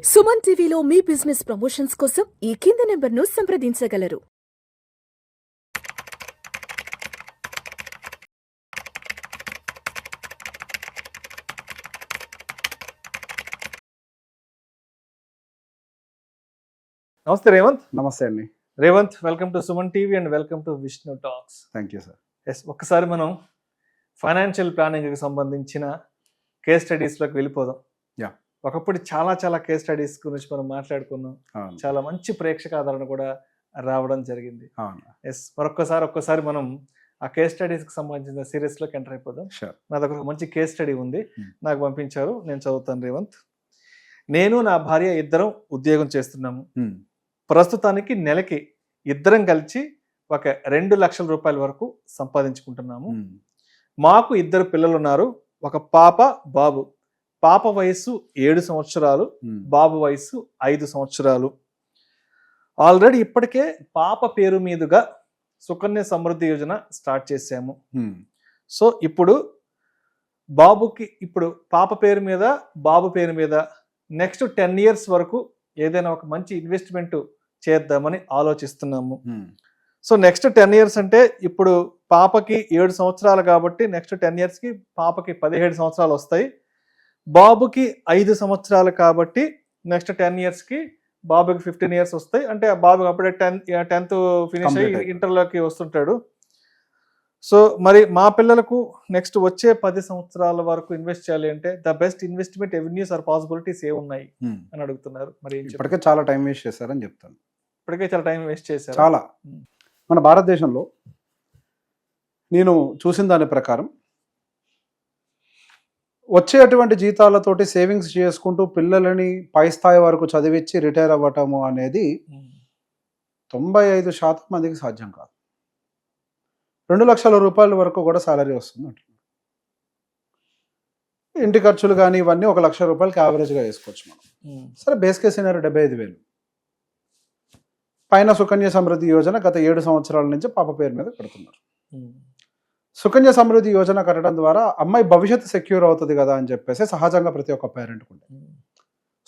సుమన్ టీవీలో మీ business promotions కోసం ఈ కింది నెంబర్ను సంప్రదించగలరు. నమస్తే రేవంత్. నమస్తే అండి. Revanth, welcome to Suman TV and welcome to Vishnu talks. Thank you sir. Yes, ఒక్కసారి మనం ఫైనాన్షియల్ ప్లానింగ్కి సంబంధించిన కేస్ స్టడీస్లోకి వెళ్ళిపోదాం. యా. ఒకప్పుడు చాలా కేస్ స్టడీస్ గురించి మనం మాట్లాడుకున్నాం. చాలా మంచి ప్రేక్షక ఆదరణ కూడా రావడం జరిగింది. ఎస్, ఒక్కసారి మనం ఆ కేస్ స్టడీస్కి సంబంధించిన సిరీస్లోకి ఎంటర్ అయిపోదాం. నా దగ్గర ఒక మంచి కేస్ స్టడీ ఉంది, నాకు పంపించారు, నేను చదువుతాను. రేవంత్, నేను నా భార్య ఇద్దరం ఉద్యోగం చేస్తున్నాము. ప్రస్తుతానికి నెలకి ఇద్దరం కలిసి ఒక 2 లక్షల రూపాయల వరకు సంపాదించుకుంటున్నాము. మాకు 2 పిల్లలు ఉన్నారు, ఒక పాప బాబు. పాప వయసు 7 సంవత్సరాలు, బాబు వయసు 5 సంవత్సరాలు. ఆల్రెడీ ఇప్పటికే పాప పేరు మీదుగా సుకన్య సమృద్ధి యోజన స్టార్ట్ చేసాము. సో ఇప్పుడు పాప పేరు మీద బాబు పేరు మీద నెక్స్ట్ 10 years వరకు ఏదైనా ఒక మంచి ఇన్వెస్ట్మెంట్ చేద్దామని ఆలోచిస్తున్నాము. సో నెక్స్ట్ 10 years అంటే ఇప్పుడు పాపకి 7 సంవత్సరాలు కాబట్టి నెక్స్ట్ 10 yearsకి పాపకి 17 సంవత్సరాలు వస్తాయి. బాబుకి 5 సంవత్సరాలు కాబట్టి నెక్స్ట్ 10 yearsకి బాబుకి 15 years వస్తాయి. అంటే బాబు అప్పుడే 10th ఫినిష్ అయ్యి ఇంటర్లోకి వస్తుంటాడు. సో మరి మా పిల్లలకు నెక్స్ట్ వచ్చే 10 సంవత్సరాల వరకు ఇన్వెస్ట్ చేయాలి అంటే the best investment avenues are possibilities ఏ ఉన్నాయి అని అడుగుతున్నారు. మరి ఇప్పటికే చాలా టైం వేస్ట్ చేశారని చెప్తాను. ఇప్పటికే చాలా టైం వేస్ట్ చేశారు. చాలా. మన భారతదేశంలో నేను చూసిన దాని ప్రకారం వచ్చేటువంటి జీతాలతోటి సేవింగ్స్ చేసుకుంటూ పిల్లలని పై స్థాయి వరకు చదివించి రిటైర్ అవ్వటము అనేది 95% మందికి సాధ్యం కాదు. 2 లక్షల రూపాయల వరకు కూడా సాలరీ వస్తుంది అంటున్నారు. ఇంటి ఖర్చులు కానీ ఇవన్నీ 1 లక్ష రూపాయలకి యావరేజ్గా వేసుకోవచ్చు మనం. సరే, బేస్ కేస్ అయినారు 75,000. పైన సుకన్య సమృద్ధి యోజన గత 7 సంవత్సరాల నుంచి పాప పేరు మీద కడుతున్నారు. సుకన్య సమృద్ధి యోజన కట్టడం ద్వారా అమ్మాయి భవిష్యత్తు సెక్యూర్ అవుతుంది కదా అని చెప్పేసి సహజంగా ప్రతి ఒక్క పేరెంట్ ఉంటుంది.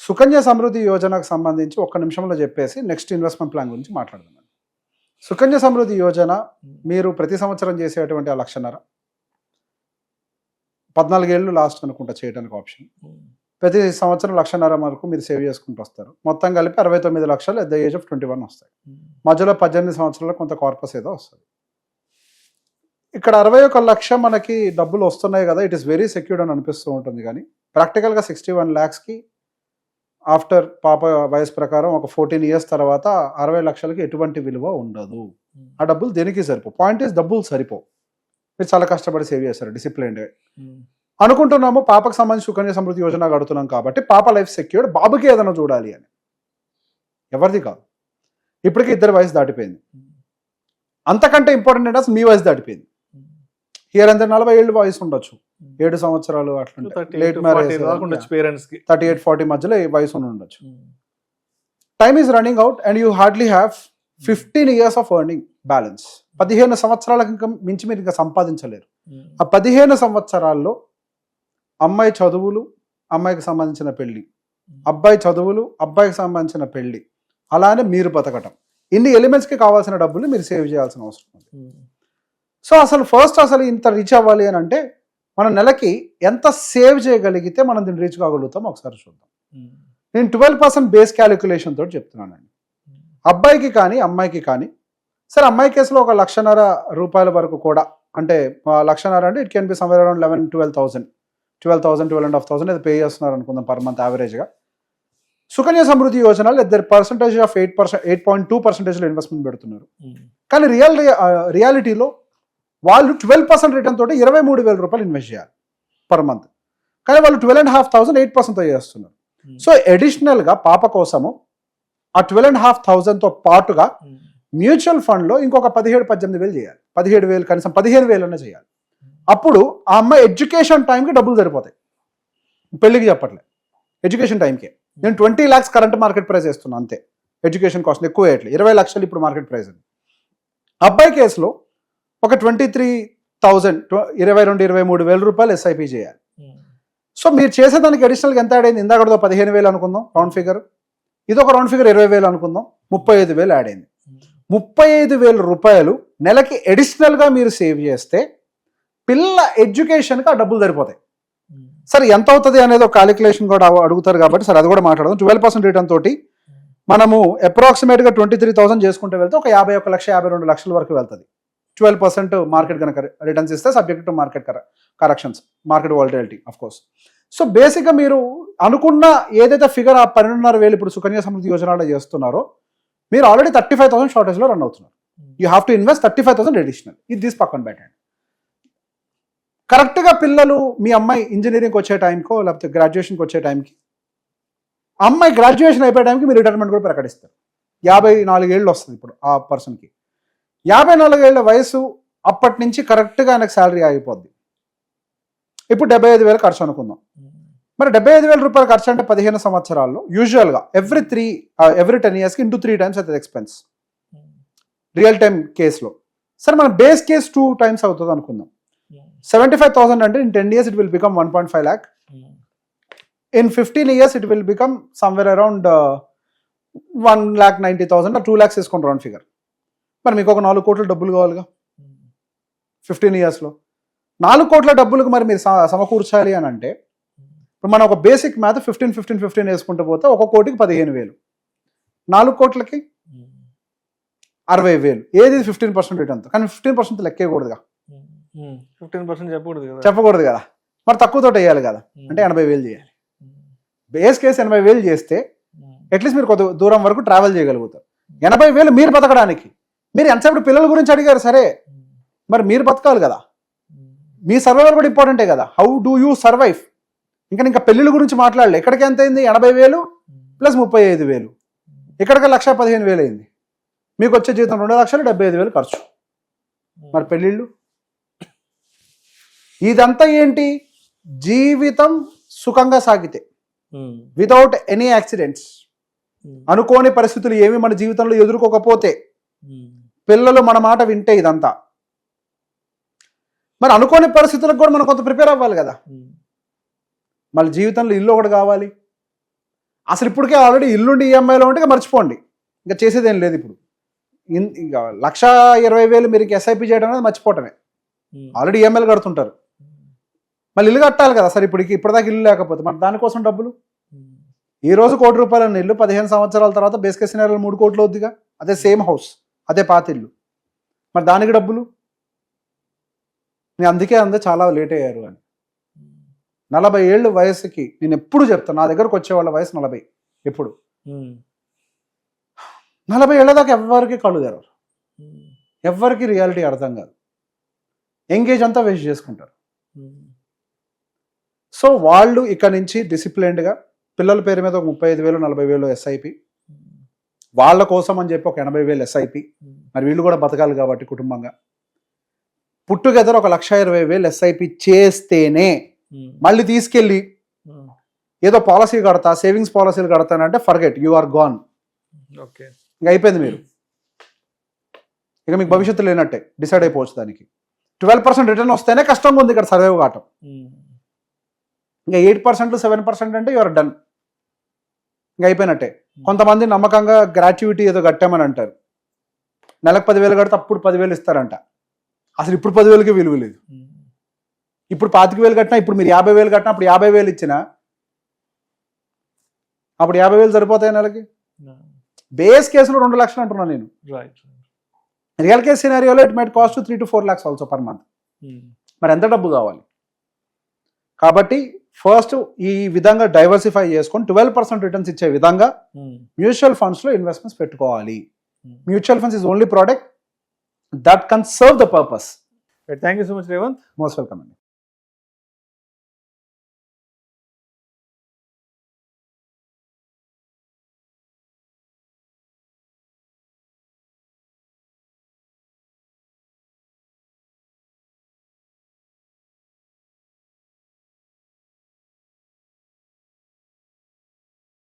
సుకన్య సమృద్ధి యోజనకు సంబంధించి 1 నిమిషంలో చెప్పేసి నెక్స్ట్ ఇన్వెస్ట్మెంట్ ప్లాన్ గురించి మాట్లాడుతున్నాను. సుకన్య సమృద్ధి యోజన మీరు ప్రతి సంవత్సరం చేసేటువంటి 1,50,000, 14 ఏళ్ళు లాస్ట్ అనుకుంటా చేయడానికి ఆప్షన్. ప్రతి సంవత్సరం 1,50,000 వరకు మీరు సేవ్ చేసుకుంటూ వస్తారు. మొత్తం కలిపి 69 లక్షలు ఎట్ ద ఏజ్ ఆఫ్ 21 వస్తాయి. మధ్యలో 18 సంవత్సరాలు కొంత కార్పస్ ఏదో వస్తుంది. ఇక్కడ 61 లక్ష మనకి డబ్బులు వస్తున్నాయి కదా, ఇట్ ఈస్ వెరీ సెక్యూర్డ్ అని అనిపిస్తూ ఉంటుంది. కానీ ప్రాక్టికల్గా 61 lakhsకి ఆఫ్టర్ పాప వయసు ప్రకారం ఒక 14 years తర్వాత 60 లక్షలకి ఎటువంటి విలువ ఉండదు. ఆ డబ్బులు దేనికి సరిపో. పాయింట్ ఈస్ డబ్బులు సరిపో. మీరు చాలా కష్టపడి సేవ్ చేస్తారు డిసిప్లైన్డ్. అనుకుంటున్నాము పాపకు సంబంధించి సుకన్య సమృద్ధి యోజన కడుతున్నాం కాబట్టి పాప లైఫ్ సెక్యూర్డ్, బాబుకి ఏదైనా చూడాలి అని. ఎవరిది కాదు. ఇప్పటికీ 2 వయసు దాటిపోయింది. అంతకంటే ఇంపార్టెంట్ అంటే మీ వయసు దాటిపోయింది. హియర్ అంతా 40 ఏళ్ళు వయసు ఉండొచ్చు, 7 సంవత్సరాలు అట్లా లేట్ మ్యారేజ్ 38-40 మధ్యలో వయసు ఉండొచ్చు. Time is running out and you hardly have 15 years of earning balance. 15 సంవత్సరాలకు ఇంకా మించి మీరు ఇంకా సంపాదించలేరు. ఆ 15 సంవత్సరాల్లో అమ్మాయి చదువులు, అమ్మాయికి సంబంధించిన పెళ్లి, అబ్బాయి చదువులు, అబ్బాయికి సంబంధించిన పెళ్లి, అలానే మీరు బతకటం, ఇన్ని ఎలిమెంట్స్కి కావాల్సిన డబ్బులు మీరు సేవ్ చేయాల్సిన అవసరం ఉంది. సో అసలు ఇంత రీచ్ అవ్వాలి అని అంటే మనం నెలకి ఎంత సేవ్ చేయగలిగితే మనం దీన్ని రీచ్ కాగలుగుతాం ఒకసారి చూద్దాం. నేను 12% బేస్ క్యాలిక్యులేషన్ తోటి చెప్తున్నానండి. అబ్బాయికి కానీ అమ్మాయికి కానీ, సరే అమ్మాయి కేసులో 1,50,000 రూపాయల వరకు కూడా, అంటే 1,50,000 అంటే it can be somewhere around 11,000-12,000, 12,000 అది పే చేస్తున్నారు అనుకుందాం పర్ మంత్ యావరేజ్గా. సుకన్య సమృద్ధి యోజనలో ఇద్దరు పర్సంటేజ్ ఆఫ్ 8.2% ఇన్వెస్ట్మెంట్ పెడుతున్నారు. కానీ రియాలిటీలో వాళ్ళు 12% రిటర్న్ తోటి 23,000 రూపాయలు ఇన్వెస్ట్ చేయాలి పర్ మంత్. కానీ వాళ్ళు 12,500 8%తో చేస్తున్నారు. సో అడిషనల్గా పాప కోసము ఆ 12,500తో పాటుగా మ్యూచువల్ ఫండ్లో ఇంకొక 17,000-18,000 చేయాలి. 17,000 కనీసం 15,000 అన్న చేయాలి. అప్పుడు ఆ అమ్మాయి ఎడ్యుకేషన్ టైంకి డబ్బులు సరిపోతాయి. పెళ్ళికి చెప్పట్లేదు, ఎడ్యుకేషన్ టైంకే. నేను 20 lakhs కరెంట్ మార్కెట్ ప్రైస్ వేస్తున్నాను అంతే. ఎడ్యుకేషన్ కాస్ట్ ఎక్కువ వేయట్లేదు. 20 లక్షలు ఇప్పుడు మార్కెట్ ప్రైస్ ఉంది. అబ్బాయి కేసులో ఒక 23,000, 22-23,000 రూపాయలు ఎస్ఐపి చేయాలి. సో మీరు చేసేదానికి అడిషనల్గా ఎంత యాడ్ అయింది? ఇందాకదో 15,000 అనుకుందాం రౌండ్ ఫిగర్, ఇది ఒక రౌండ్ ఫిగర్ 20,000 అనుకుందాం, 35,000 యాడ్ అయింది. 35,000 రూపాయలు నెలకి అడిషనల్గా మీరు సేవ్ చేస్తే పిల్ల ఎడ్యుకేషన్కి ఆ డబ్బులు సరిపోతాయి. సరే ఎంత అవుతుంది అనేది ఒక క్యాలిక్యులేషన్ కూడా అడుగుతారు కాబట్టి సరే అది కూడా మాట్లాడదాం. 12% రిటర్న్ తోటి మనము అప్రాక్సిమేట్గా 23,000 చేసుకుంటూ వెళ్తే ఒక 51 లక్ష 52 లక్షల వరకు వెళ్తుంది. 12% మార్కెట్ కనుక రిటర్న్స్ ఇస్తే subject to market corrections, market volatility of course. So బేసిక్గా మీరు అనుకున్న ఏదైతే ఫిగర్ ఆ 12,500 ఇప్పుడు సుకన్య సమృద్ధి యోజనలో చేస్తున్నారో మీరు ఆల్రెడీ 35,000 షార్టేజ్లో రన్ అవుతున్నారు. You have to invest 35,000 additional. ఇది తీసి పక్కన పెట్టండి. కరెక్ట్గా పిల్లలు మీ అమ్మాయి ఇంజనీరింగ్కి వచ్చే టైంకో లేకపోతే గ్రాడ్యుయేషన్కి వచ్చే టైంకి అమ్మాయి గ్రాడ్యుయేషన్ అయిపోయే టైంకి మీరు రిటైర్మెంట్ కూడా ప్రకటిస్తారు. 54 ఏళ్ళు వస్తుంది ఇప్పుడు ఆ పర్సన్కి. 54 ఏళ్ల వయసు అప్పటి నుంచి కరెక్ట్గా ఆయనకు శాలరీ ఆగిపోద్ది. ఇప్పుడు 75,000 ఖర్చు అనుకుందాం. మరి 75,000 రూపాయలు ఖర్చు అంటే 15 సంవత్సరాల్లో యూజువల్గా ఎవ్రీ 10 yearsకి ఇంటూ 3 times అవుతుంది ఎక్స్పెన్స్ రియల్ టైమ్ కేసులో. సరే మన బేస్ కేస్ 2 times అవుతుంది అనుకుందాం. 75,000 అంటే in 10 years it will become 1.5 lakh. In 15 years it will become somewhere around 1,90,000 2 lakhs వేసుకోండి రౌండ్ ఫిగర్. మరి మీకు ఒక 4 కోట్ల డబ్బులు కావాలిగా 15 yearsలో. 4 కోట్ల డబ్బులకు మరి మీరు సమకూర్చాలి అని అంటే ఇప్పుడు మనం ఒక బేసిక్ మ్యాథ్ 15 వేసుకుంటూ పోతే 1 కోటికి 15,000, 4 కోట్లకి 60,000. ఏది 15% రిటర్న్? కానీ 15% లెక్కేయకూడదుగా, 15% చెప్పకూడదు కదా. మరి తక్కువతో వేయాలి కదా, అంటే 80,000 చేయాలి. బేస్ కేసు 80,000 చేస్తే అట్లీస్ట్ మీరు కొద్ది దూరం వరకు ట్రావెల్ చేయగలుగుతారు. 80,000 మీరు బతకడానికి. మీరు ఎంతసేపు పిల్లల గురించి అడిగారు సరే, మరి మీరు బతకాలి కదా. మీ సర్వైవల్ కూడా ఇంపార్టెంటే కదా. How do you survive? ఇంకా పెళ్లిళ్ళ గురించి మాట్లాడలే. ఎక్కడికి ఎంత అయింది? 80,000 ప్లస్ 35,000, ఇక్కడికి 1,15,000 అయింది. మీకు వచ్చే జీతం 2,75,000 ఖర్చు. మరి పెళ్ళిళ్ళు ఇదంతా ఏంటి? జీవితం సుఖంగా సాగితే వితౌట్ ఎనీ యాక్సిడెంట్స్, అనుకోని పరిస్థితులు ఏమి మన జీవితంలో ఎదుర్కోకపోతే, పిల్లలు మన మాట వింటే ఇదంతా. మరి అనుకోని పరిస్థితులకు కూడా మనం కొంత ప్రిపేర్ అవ్వాలి కదా. మళ్ళీ జీవితంలో ఇల్లు ఒకటి కావాలి. అసలు ఇప్పటికే ఆల్రెడీ ఇల్లుండి ఈఎంఐలో ఉంటే మర్చిపోండి, ఇంకా చేసేదేం లేదు. ఇప్పుడు ఇంకా 1,20,000 మీరు ఎస్ఐపి చేయడం అనేది మర్చిపోవటమే. ఆల్రెడీ ఈఎంఐలు కడుతుంటారు, మళ్ళీ ఇల్లు కట్టాలి కదా. సరే ఇప్పటిదాకా ఇల్లు లేకపోతే మరి దానికోసం డబ్బులు. ఈ రోజు ₹1,00,00,000 ఉన్న ఇల్లు 15 సంవత్సరాల తర్వాత బేస్ కేస్ సినారియోలో 3 కోట్లు అవుద్దిగా. అదే సేమ్ హౌస్, అదే పాత ఇల్లు. మరి దానికి డబ్బులు. నేను అందుకే చాలా లేట్ అయ్యారు అని. 40 ఏళ్ళు వయసుకి నేను ఎప్పుడు చెప్తాను, నా దగ్గరకు వచ్చే వాళ్ళ వయసు 40. ఎప్పుడు 40 ఏళ్ళ దాకా ఎవరికి కళ్ళు తెరవరు, ఎవరికి రియాలిటీ అర్థం కాదు, ఎంగేజ్ అంతా వేస్ట్ చేసుకుంటారు. సో వాళ్ళు ఇక్కడ నుంచి డిసిప్లైన్డ్గా పిల్లల పేరు మీద ఒక 35,000 40,000 ఎస్ఐపి, వాళ్ళ కోసం అని చెప్పి ఒక 80,000 ఎస్ఐపి. మరి వీళ్ళు కూడా బతకాలి కాబట్టి కుటుంబంగా పుట్టుగెదర్ ఒక 1,20,000 ఎస్ఐపి చేస్తేనే మళ్ళీ తీసుకెళ్ళి ఏదో పాలసీ కడతా, సేవింగ్స్ పాలసీలు కడతానంటే forget, you are gone. Okay, ఇంకా అయిపోయింది. మీరు ఇక మీకు భవిష్యత్తు లేనట్టే, డిసైడ్ అయిపోవచ్చు. దానికి 12% రిటర్న్ వస్తేనే కష్టంగా ఉంది ఇక్కడ సర్వైవ్ కావటం. ఇంకా 8% 7% అంటే యువర్ డన్, ఇంకా అయిపోయినట్టే. కొంతమంది నమ్మకంగా గ్రాట్యుటీ ఏదో కట్టామని అంటారు, నెలకు 10,000 కడితే అప్పుడు 10,000 ఇస్తారంట. అసలు ఇప్పుడు 10,000కి విలువ లేదు. ఇప్పుడు 25,000 కట్టినా, ఇప్పుడు మీరు 50,000 కట్టినా, అప్పుడు 50,000 ఇచ్చినా అప్పుడు 50,000 సరిపోతాయి నెలకి. బేస్ కేసులో 2 లక్షలు అంటున్నాను నేను. రియల్ కేస్ సినారియోలో it might cost 3 to 4 lakhs also per month. మరి ఎంత డబ్బు కావాలి? కాబట్టి ఫస్ట్ ఈ విధంగా డైవర్సిఫై చేసుకొని 12% రిటర్న్స్ ఇచ్చే విధంగా మ్యూచువల్ ఫండ్స్లో ఇన్వెస్ట్మెంట్స్ పెట్టుకోవాలి. Mutual funds is only product that can serve the purpose. Thank you so much Revanth. Most welcome అండి.